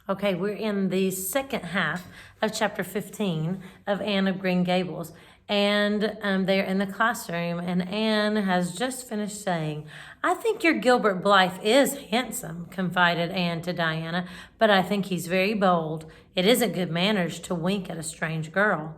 Okay, we're in the second half of chapter 15 of Anne of Green Gables. And they're in the classroom, and Anne has just finished saying, "I think your Gilbert Blythe is handsome," confided Anne to Diana, "but I think he's very bold. It isn't good manners to wink at a strange girl."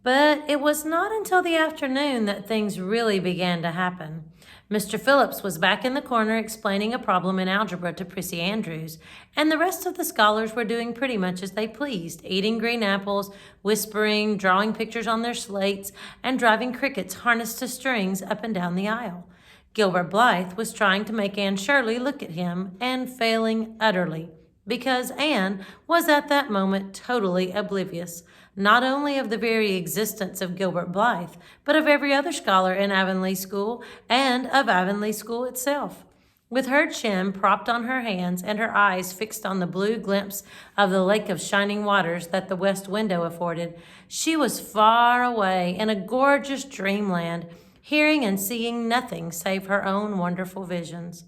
But it was not until the afternoon that things really began to happen. Mr. Phillips was back in the corner explaining a problem in algebra to Prissy Andrews, and the rest of the scholars were doing pretty much as they pleased, eating green apples, whispering, drawing pictures on their slates, and driving crickets harnessed to strings up and down the aisle. Gilbert Blythe was trying to make Anne Shirley look at him, and failing utterly, because Anne was at that moment totally oblivious, not only of the very existence of Gilbert Blythe, but of every other scholar in Avonlea School and of Avonlea School itself. With her chin propped on her hands and her eyes fixed on the blue glimpse of the lake of shining waters that the west window afforded, she was far away in a gorgeous dreamland, hearing and seeing nothing save her own wonderful visions.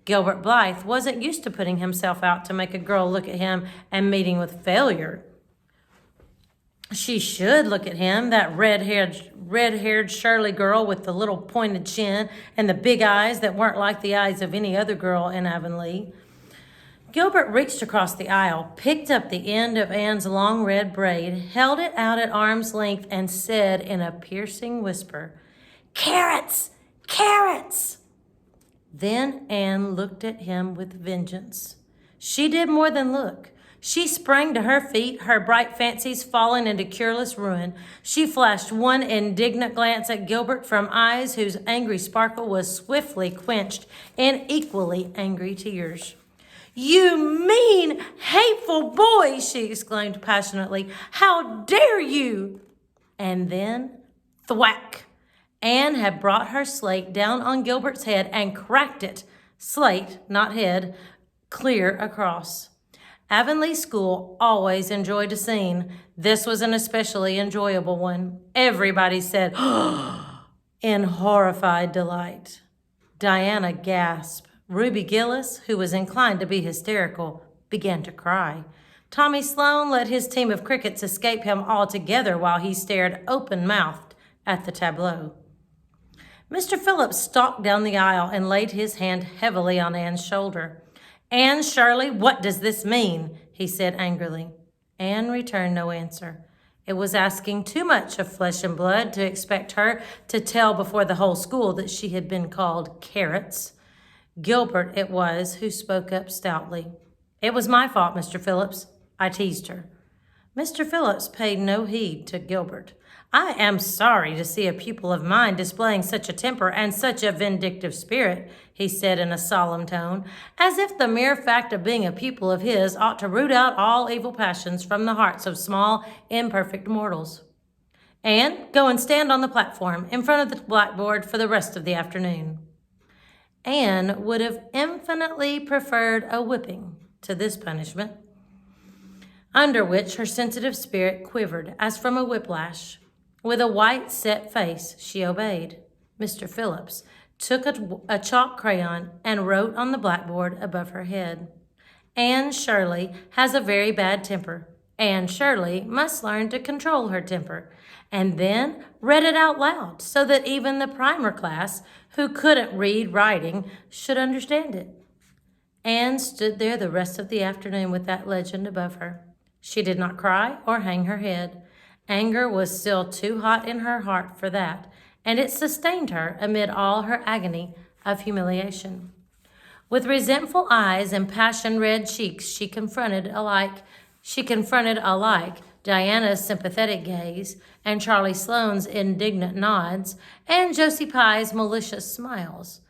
Gilbert Blythe wasn't used to putting himself out to make a girl look at him and meeting with failure. She should look at him, that red-haired Shirley girl with the little pointed chin and the big eyes that weren't like the eyes of any other girl in Avonlea. Gilbert reached across the aisle, picked up the end of Anne's long red braid, held it out at arm's length, and said in a piercing whisper, "Carrots! Carrots!" Then Anne looked at him with vengeance. She did more than look. She sprang to her feet, her bright fancies falling into cureless ruin. She flashed one indignant glance at Gilbert from eyes whose angry sparkle was swiftly quenched in equally angry tears. "You mean, hateful boy!" she exclaimed passionately. "How dare you!" And then, thwack! Anne had brought her slate down on Gilbert's head and cracked it, slate, not head, clear across. Avonlea School always enjoyed a scene. This was an especially enjoyable one. Everybody said, in horrified delight. Diana gasped. Ruby Gillis, who was inclined to be hysterical, began to cry. Tommy Sloane let his team of crickets escape him altogether while he stared open-mouthed at the tableau. Mr. Phillips stalked down the aisle and laid his hand heavily on Anne's shoulder. "Anne Shirley, what does this mean?" he said angrily. Anne returned no answer. It was asking too much of flesh and blood to expect her to tell before the whole school that she had been called carrots. Gilbert it was who spoke up stoutly. "It was my fault, Mr. Phillips. I teased her." Mr. Phillips paid no heed to Gilbert. "I am sorry to see a pupil of mine displaying such a temper and such a vindictive spirit," he said in a solemn tone, as if the mere fact of being a pupil of his ought to root out all evil passions from the hearts of small, imperfect mortals. "Anne, go and stand on the platform in front of the blackboard for the rest of the afternoon." Anne would have infinitely preferred a whipping to this punishment, under which her sensitive spirit quivered as from a whiplash. With a white, set face, she obeyed. Mr. Phillips took a chalk crayon and wrote on the blackboard above her head, "Anne Shirley has a very bad temper. Anne Shirley must learn to control her temper," and then read it out loud so that even the primer class, who couldn't read writing, should understand it. Anne stood there the rest of the afternoon with that legend above her. She did not cry or hang her head. Anger was still too hot in her heart for that, and it sustained her amid all her agony of humiliation. With resentful eyes and passion-red cheeks, she confronted alike Diana's sympathetic gaze and Charlie Sloane's indignant nods and Josie Pye's malicious smiles.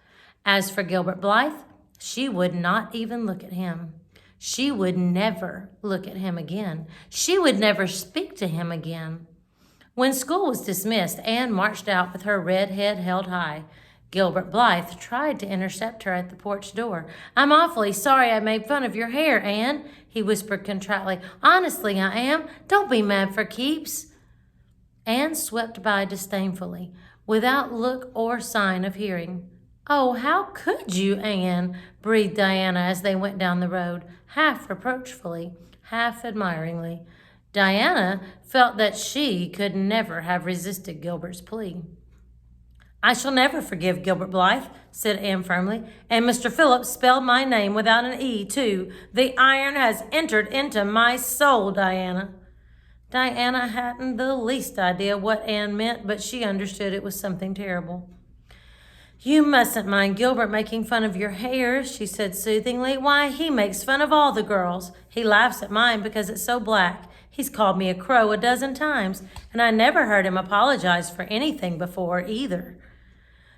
As for Gilbert Blythe, she would not even look at him. She would never look at him again. She would never speak to him again. When school was dismissed, Anne marched out with her red head held high. Gilbert Blythe tried to intercept her at the porch door. "I'm awfully sorry I made fun of your hair, Anne," he whispered contritely. "Honestly, I am. Don't be mad for keeps." Anne swept by disdainfully, without look or sign of hearing. Oh, how could you, Anne? Breathed Diana as they went down the road, half reproachfully, half admiringly. Diana felt that she could never have resisted Gilbert's plea. I shall never forgive Gilbert Blythe, said Anne firmly. And Mr. Phillips spelled my name without an E, too. The iron has entered into my soul, Diana. Diana hadn't the least idea what Anne meant, but she understood it was something terrible. You mustn't mind Gilbert making fun of your hair, she said soothingly. Why, he makes fun of all the girls. He laughs at mine because it's so black. He's called me a crow a dozen times, and I never heard him apologize for anything before either.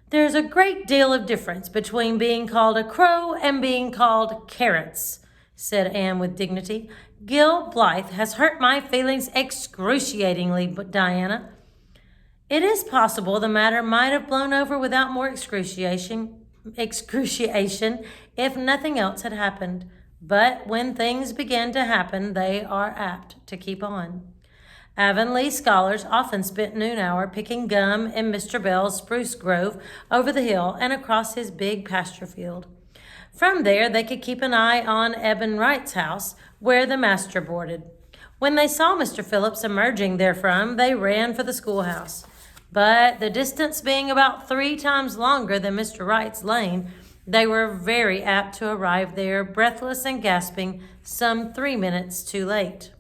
There's a great deal of difference between being called a crow and being called carrots, said Anne with dignity. Gil Blythe has hurt my feelings excruciatingly, but Diana. It is possible the matter might have blown over without more excruciation if nothing else had happened. But when things begin to happen, they are apt to keep on. Avonlea scholars often spent noon hour picking gum in Mr. Bell's spruce grove over the hill and across his big pasture field. From there, they could keep an eye on Eben Wright's house, where the master boarded. When they saw Mr. Phillips emerging therefrom, they ran for the schoolhouse. But the distance being about 3 times longer than Mr. Wright's lane, they were very apt to arrive there, breathless and gasping, some 3 minutes too late.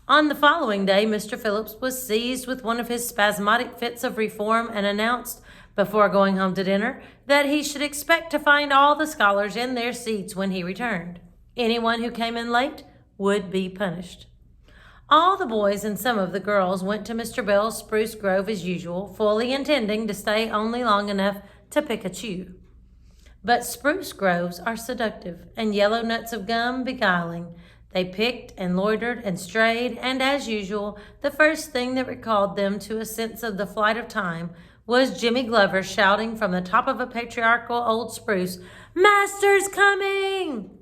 On the following day, Mr. Phillips was seized with one of his spasmodic fits of reform and announced, before going home to dinner, that he should expect to find all the scholars in their seats when he returned. Anyone who came in late would be punished. All the boys and some of the girls went to Mr. Bell's spruce grove as usual, fully intending to stay only long enough to pick a chew. But spruce groves are seductive, and yellow nuts of gum beguiling. They picked and loitered and strayed, and as usual, the first thing that recalled them to a sense of the flight of time was Jimmy Glover shouting from the top of a patriarchal old spruce, "Master's coming!"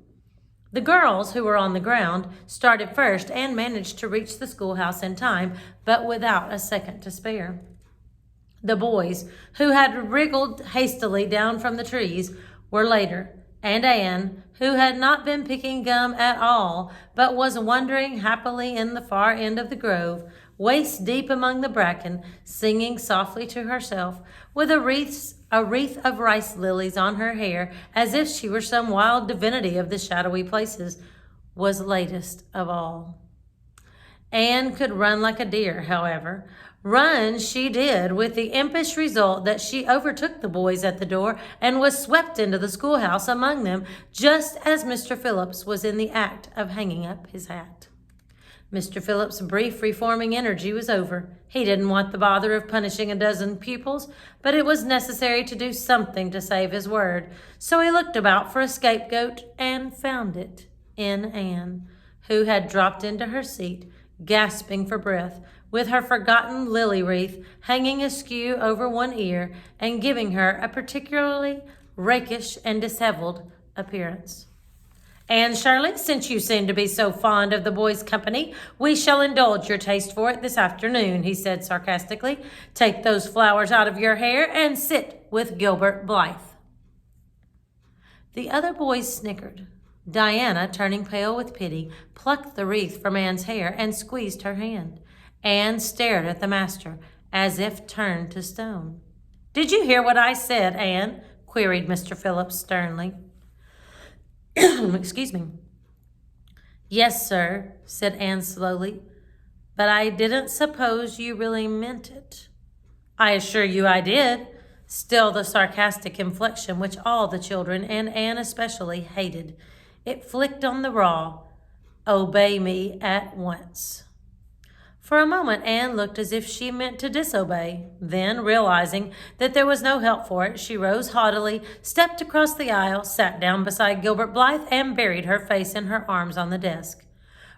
The girls, who were on the ground, started first and managed to reach the schoolhouse in time, but without a second to spare. The boys, who had wriggled hastily down from the trees, were later, and Anne, who had not been picking gum at all, but was wandering happily in the far end of the grove, waist deep among the bracken, singing softly to herself, with a wreath of rice lilies on her hair, as if she were some wild divinity of the shadowy places, was latest of all. Anne could run like a deer, however. Run she did, with the impish result that she overtook the boys at the door and was swept into the schoolhouse among them, just as Mr. Phillips was in the act of hanging up his hat. Mr. Phillips' brief reforming energy was over. He didn't want the bother of punishing a dozen pupils, but it was necessary to do something to save his word, so he looked about for a scapegoat and found it in Anne, who had dropped into her seat, gasping for breath, with her forgotten lily wreath hanging askew over one ear and giving her a particularly rakish and disheveled appearance. "Anne Shirley, since you seem to be so fond of the boys' company, we shall indulge your taste for it this afternoon," he said sarcastically. "Take those flowers out of your hair and sit with Gilbert Blythe." The other boys snickered. Diana, turning pale with pity, plucked the wreath from Anne's hair and squeezed her hand. Anne stared at the master, as if turned to stone. "Did you hear what I said, Anne?" queried Mr. Phillips sternly. Excuse me. "Yes, sir," said Anne slowly, "but I didn't suppose you really meant it." "I assure you I did." Still the sarcastic inflection which all the children, and Anne especially, hated. It flicked on the raw. "Obey me at once." For a moment, Anne looked as if she meant to disobey. Then, realizing that there was no help for it, she rose haughtily, stepped across the aisle, sat down beside Gilbert Blythe, and buried her face in her arms on the desk.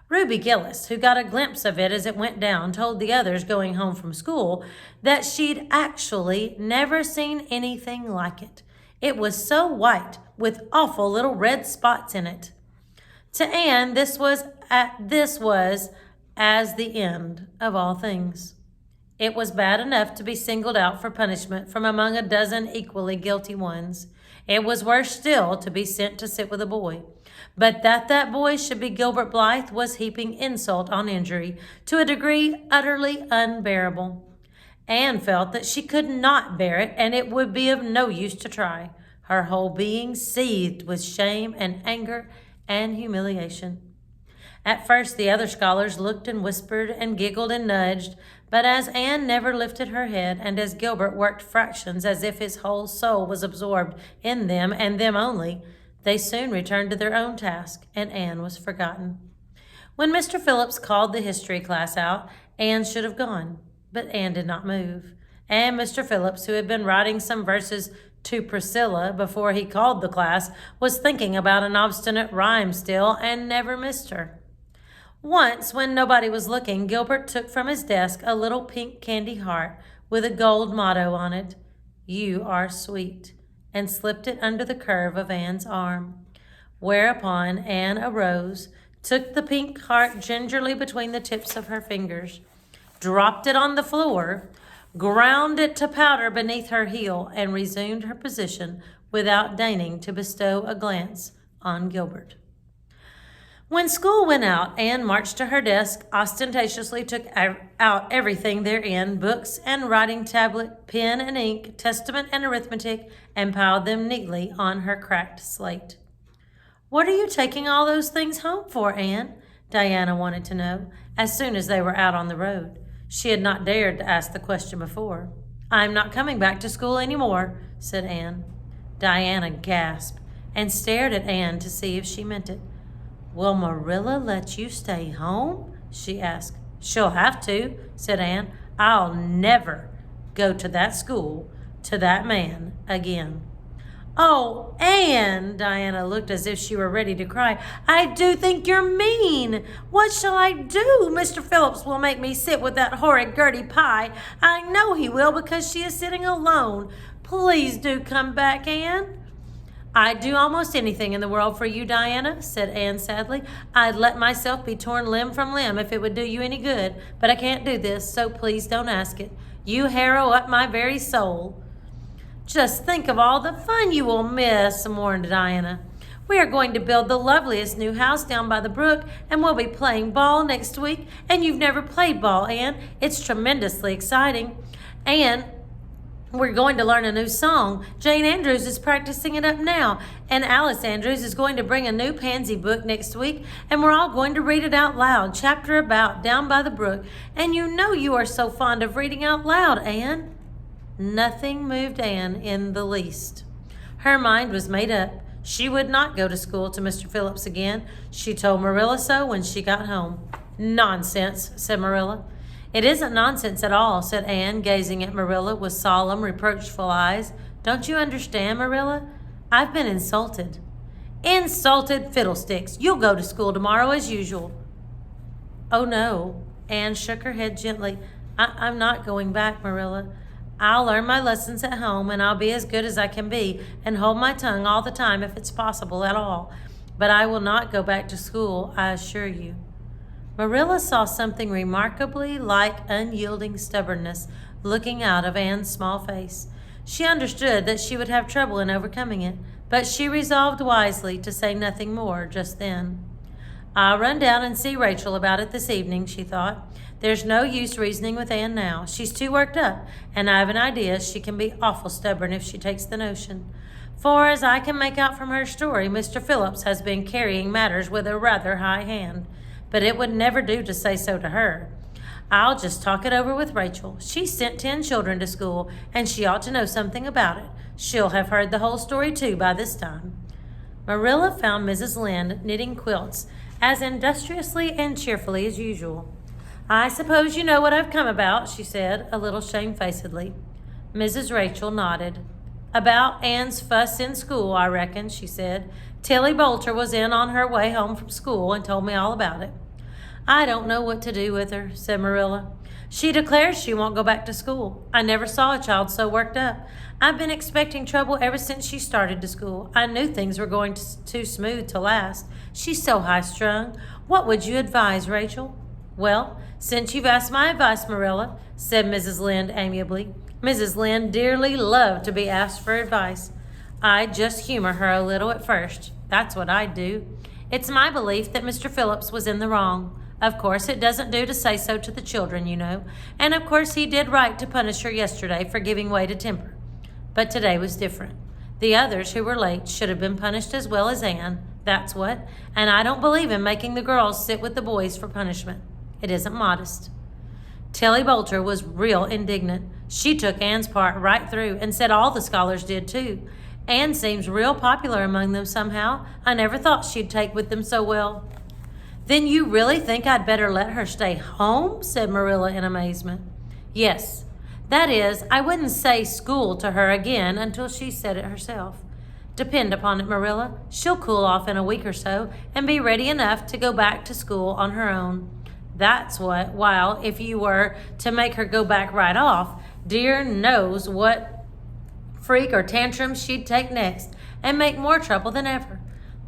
Ruby Gillis, who got a glimpse of it as it went down, told the others going home from school that she'd actually never seen anything like it. It was so white, with awful little red spots in it. To Anne, this was as the end of all things. It was bad enough to be singled out for punishment from among a dozen equally guilty ones. It was worse still to be sent to sit with a boy. But that boy should be Gilbert Blythe was heaping insult on injury to a degree utterly unbearable. Anne felt that she could not bear it, and it would be of no use to try. Her whole being seethed with shame and anger and humiliation. At first, the other scholars looked and whispered and giggled and nudged, but as Anne never lifted her head, and as Gilbert worked fractions as if his whole soul was absorbed in them and them only, they soon returned to their own task, and Anne was forgotten. When Mr. Phillips called the history class out, Anne should have gone, but Anne did not move. And Mr. Phillips, who had been writing some verses to Priscilla before he called the class, was thinking about an obstinate rhyme still and never missed her. Once, when nobody was looking, Gilbert took from his desk a little pink candy heart with a gold motto on it, "You are sweet," and slipped it under the curve of Anne's arm. Whereupon Anne arose, took the pink heart gingerly between the tips of her fingers, dropped it on the floor, ground it to powder beneath her heel, and resumed her position without deigning to bestow a glance on Gilbert. When school went out, Anne marched to her desk, ostentatiously took out everything therein, books and writing tablet, pen and ink, testament and arithmetic, and piled them neatly on her cracked slate. "What are you taking all those things home for, Anne?" Diana wanted to know, as soon as they were out on the road. She had not dared to ask the question before. "I'm not coming back to school any more," said Anne. Diana gasped and stared at Anne to see if she meant it. "Will Marilla let you stay home?" she asked. "She'll have to," said Anne. "I'll never go to that school, to that man again." "Oh, Anne," Diana looked as if she were ready to cry. "I do think you're mean. What shall I do? Mr. Phillips will make me sit with that horrid Gertie Pye. I know he will because she is sitting alone. Please do come back, Anne." "I'd do almost anything in the world for you, Diana," said Anne sadly. "I'd let myself be torn limb from limb if it would do you any good, but I can't do this, so please don't ask it. You harrow up my very soul." "Just think of all the fun you will miss," mourned Diana. "We are going to build the loveliest new house down by the brook, and we'll be playing ball next week, and you've never played ball, Anne. It's tremendously exciting. And we're going to learn a new song. Jane Andrews is practicing it up now, and Alice Andrews is going to bring a new pansy book next week, and we're all going to read it out loud, chapter about, down by the brook. And you know you are so fond of reading out loud, Anne." Nothing moved Anne in the least. Her mind was made up. She would not go to school to Mr. Phillips again. She told Marilla so when she got home. "Nonsense," said Marilla. "It isn't nonsense at all," said Anne, gazing at Marilla with solemn, reproachful eyes. "Don't you understand, Marilla? I've been insulted." "Insulted fiddlesticks! You'll go to school tomorrow as usual." "Oh, no." Anne shook her head gently. I'm not going back, Marilla. I'll learn my lessons at home, and I'll be as good as I can be and hold my tongue all the time if it's possible at all. But I will not go back to school, I assure you." Marilla saw something remarkably like unyielding stubbornness looking out of Anne's small face. She understood that she would have trouble in overcoming it, but she resolved wisely to say nothing more just then. "I'll run down and see Rachel about it this evening," she thought. "There's no use reasoning with Anne now. She's too worked up, and I've an idea she can be awful stubborn if she takes the notion. For, as I can make out from her story, Mr. Phillips has been carrying matters with a rather high hand. But it would never do to say so to her. I'll just talk it over with Rachel. She's sent 10 children to school, and she ought to know something about it. She'll have heard the whole story, too, by this time." Marilla found Mrs. Lynde knitting quilts as industriously and cheerfully as usual. "I suppose you know what I've come about," she said, a little shamefacedly. Mrs. Rachel nodded. "About Anne's fuss in school, I reckon," she said. "Tilly Boulter was in on her way home from school and told me all about it." "I don't know what to do with her," said Marilla. "She declares she won't go back to school. I never saw a child so worked up. I've been expecting trouble ever since she started to school. I knew things were going too smooth to last. She's so high-strung. What would you advise, Rachel?" Well, since you've asked my advice, Marilla, said Mrs. Lynde amiably. Mrs. Lynde dearly loved to be asked for advice. I'd just humor her a little at first. That's what I'd do. It's my belief that Mr. Phillips was in the wrong. Of course, it doesn't do to say so to the children, you know. And of course, he did right to punish her yesterday for giving way to temper. But today was different. The others who were late should have been punished as well as Anne. That's what. And I don't believe in making the girls sit with the boys for punishment. It isn't modest. Tilly Bolter was real indignant. She took Anne's part right through and said all the scholars did too. Anne seems real popular among them somehow. I never thought she'd take with them so well. Then you really think I'd better let her stay home? Said Marilla in amazement. Yes. That is, I wouldn't say school to her again until she said it herself. Depend upon it, Marilla, she'll cool off in a week or so and be ready enough to go back to school on her own. That's what, while if you were to make her go back right off, dear knows what freak or tantrum she'd take next and make more trouble than ever.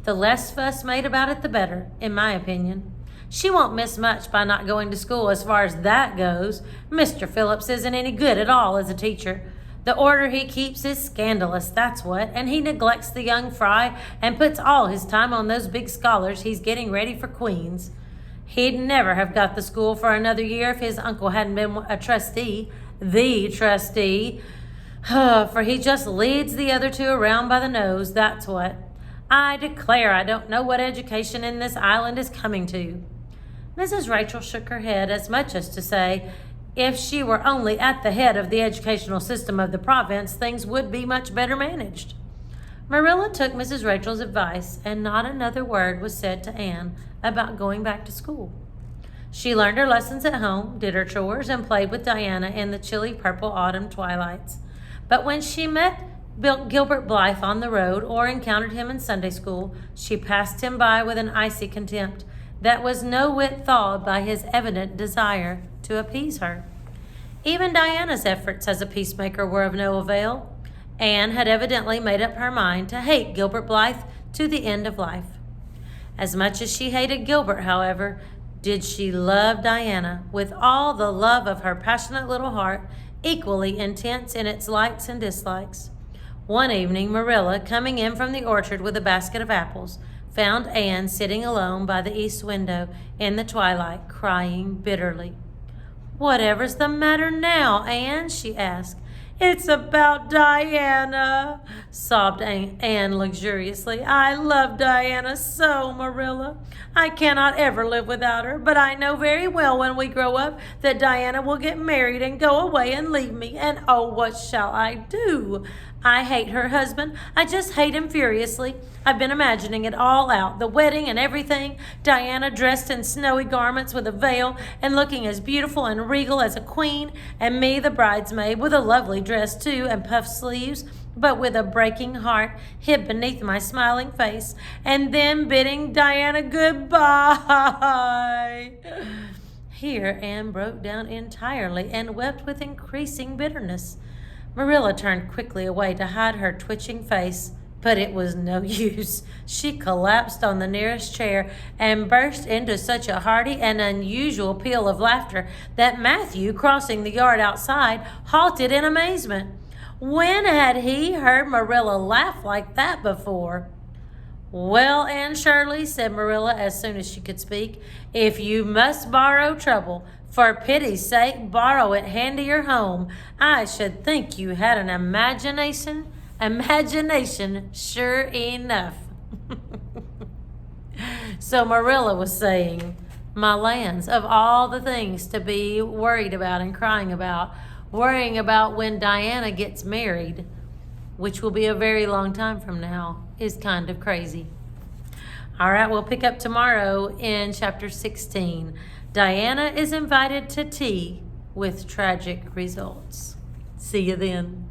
The less fuss made about it, the better, in my opinion. She won't miss much by not going to school as far as that goes. Mr. Phillips isn't any good at all as a teacher. The order he keeps is scandalous, that's what, and he neglects the young fry and puts all his time on those big scholars he's getting ready for Queens. He'd never have got the school for another year if his uncle hadn't been a trustee, the trustee, for he just leads the other two around by the nose, that's what. I declare I don't know what education in this island is coming to. Mrs. Rachel shook her head as much as to say, if she were only at the head of the educational system of the province, things would be much better managed. Marilla took Mrs. Rachel's advice, and not another word was said to Anne about going back to school. She learned her lessons at home, did her chores, and played with Diana in the chilly purple autumn twilights. But when she met Gilbert Blythe on the road or encountered him in Sunday school, she passed him by with an icy contempt that was no whit thawed by his evident desire to appease her. Even Diana's efforts as a peacemaker were of no avail. Anne had evidently made up her mind to hate Gilbert Blythe to the end of life. As much as she hated Gilbert, however, did she love Diana with all the love of her passionate little heart, equally intense in its likes and dislikes. One evening, Marilla, coming in from the orchard with a basket of apples, found Anne sitting alone by the east window in the twilight, crying bitterly. "Whatever's the matter now, Anne?" she asked. "It's about Diana," sobbed Anne luxuriously. "I love Diana so, Marilla. I cannot ever live without her, but I know very well when we grow up that Diana will get married and go away and leave me, and oh, what shall I do? I hate her husband. I just hate him furiously. I've been imagining it all out, the wedding and everything, Diana dressed in snowy garments with a veil and looking as beautiful and regal as a queen, and me the bridesmaid with a lovely dress too and puffed sleeves, but with a breaking heart hid beneath my smiling face, and then bidding Diana goodbye." Here Anne broke down entirely and wept with increasing bitterness. Marilla turned quickly away to hide her twitching face, but it was no use. She collapsed on the nearest chair and burst into such a hearty and unusual peal of laughter that Matthew, crossing the yard outside, halted in amazement. When had he heard Marilla laugh like that before? "Well, Anne Shirley," said Marilla as soon as she could speak, "if you must borrow trouble, for pity's sake borrow it handier home. I should think you had an imagination, sure enough." So Marilla was saying, my lands, of all the things to be worried about and crying about, worrying about when Diana gets married, which will be a very long time from now, is kind of crazy. All right, we'll pick up tomorrow in chapter 16. Diana is invited to tea with tragic results. See you then.